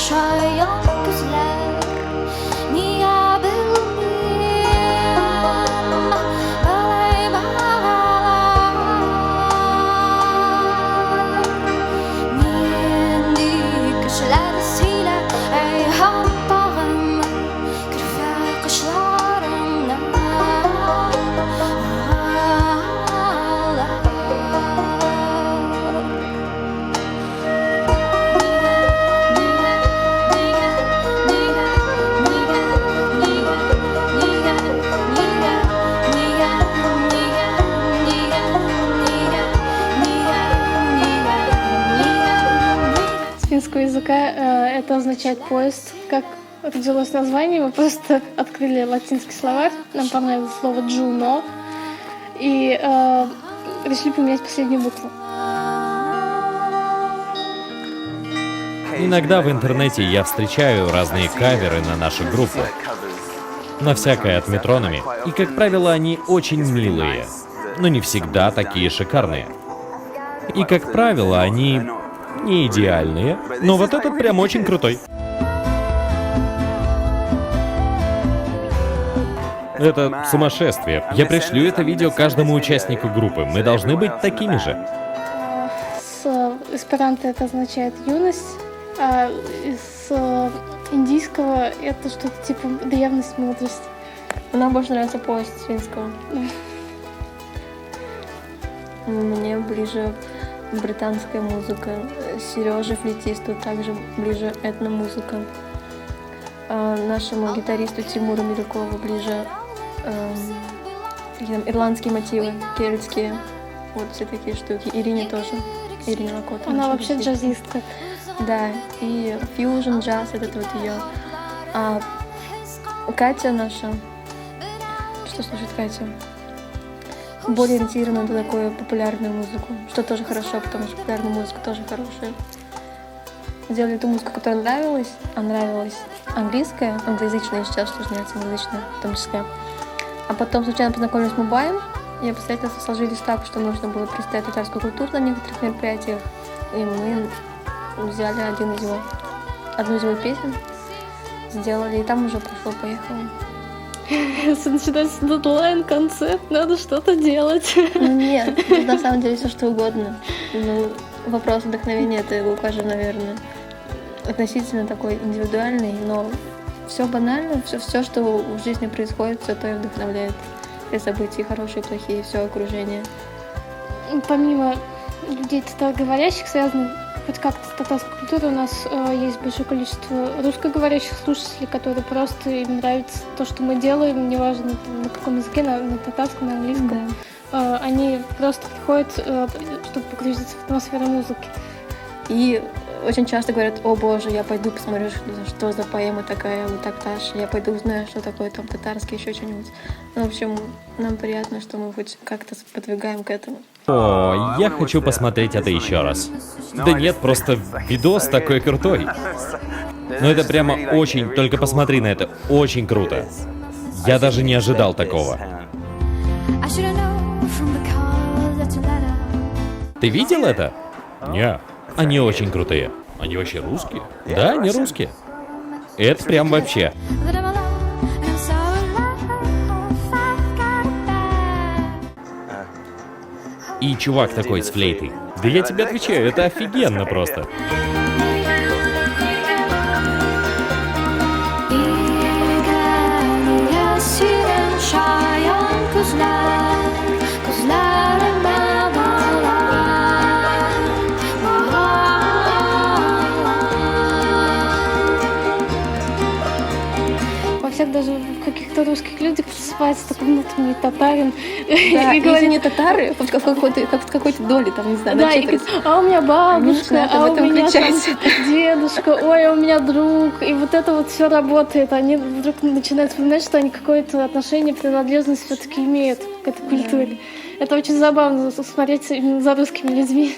yaşayan gözler niye bilmem böyle bağlar niye kışlar sile ey hampağım kırfa kışlarımda С финского языка это означает поезд. Как родилось название, мы просто открыли латинский словарь. Нам понравилось слово «джуно» и решили поменять последнюю букву. Иногда в интернете я встречаю разные каверы на нашу группу. На всякое от Метрономи. И, как правило, они очень милые, но не всегда такие шикарные. И, как правило, они не идеальные, но вот этот прям очень крутой. Это сумасшествие. Я пришлю это видео каждому участнику группы. Мы должны быть такими же. С эсперанто это означает юность, а с индийского это что-то типа древность, мудрость. Нам больше нравится поезд с финского. Мне ближе британская музыка. Сереже флейтисту также ближе этномузыка. Нашему гитаристу Тимуру Мирюкову ближе ирландские мотивы, кельтские, вот все такие штуки. Ирине тоже. Ирине Лакота. Она вообще джазистка. Да, и фьюжн, джаз, это вот ее. А Катя наша, что слушает Катя? Более ориентирована на такую популярную музыку, что тоже хорошо, потому что популярная музыка тоже хорошая. Сделали ту музыку, которая нравилась, а нравилась английская, англоязычная, сейчас тоже нравится англоязычная в том числе. А потом случайно познакомились с Мубаем, и обстоятельства сложились так, что нужно было представить татарскую культуру на некоторых мероприятиях, и мы взяли одну из его песен, сделали, и там уже пошло-поехало. Если начинается дедлайн-концерт, надо что-то делать. Нет, на самом деле все что угодно. Ну, вопрос вдохновения это у каждого, наверное, относительно такой индивидуальный, но все банально, все, что в жизни происходит, все то и вдохновляет. Все события, хорошие, плохие, все окружение. Помимо людей татароговорящих, связанных хоть как-то с татарской культурой, у нас есть большое количество русскоговорящих слушателей, которые просто им нравится то, что мы делаем, неважно на каком языке, на татарском, на английском. Да. Они просто приходят, чтобы погрузиться в атмосферу музыки. И очень часто говорят: о боже, я пойду посмотрю, что за поэма такая у Такташ, я пойду узнаю, что такое там татарский, еще что-нибудь. Ну, в общем, нам приятно, что мы хоть как-то подвигаем к этому. О, я хочу посмотреть это еще раз. Да нет, просто видос такой крутой. Но это прямо очень, только посмотри на это, очень круто. Я даже не ожидал такого. Ты видел это? Не. Они очень крутые. Они вообще русские? Да, они русские. Это прям вообще. И чувак такой с флейтой. Да я тебе отвечаю, это офигенно просто. Даже в каких-то русских людях просыпается такой внутренний татарин. Да, и если не татары, хоть в какой-то доли, там, не знаю, да, и говорит: а у меня бабушка, а у меня там дедушка, ой, а у меня друг. И вот это вот все работает. Они вдруг начинают вспоминать, что они какое-то отношение, принадлежность все-таки имеют к этой культуре. Это очень забавно смотреть именно за русскими людьми.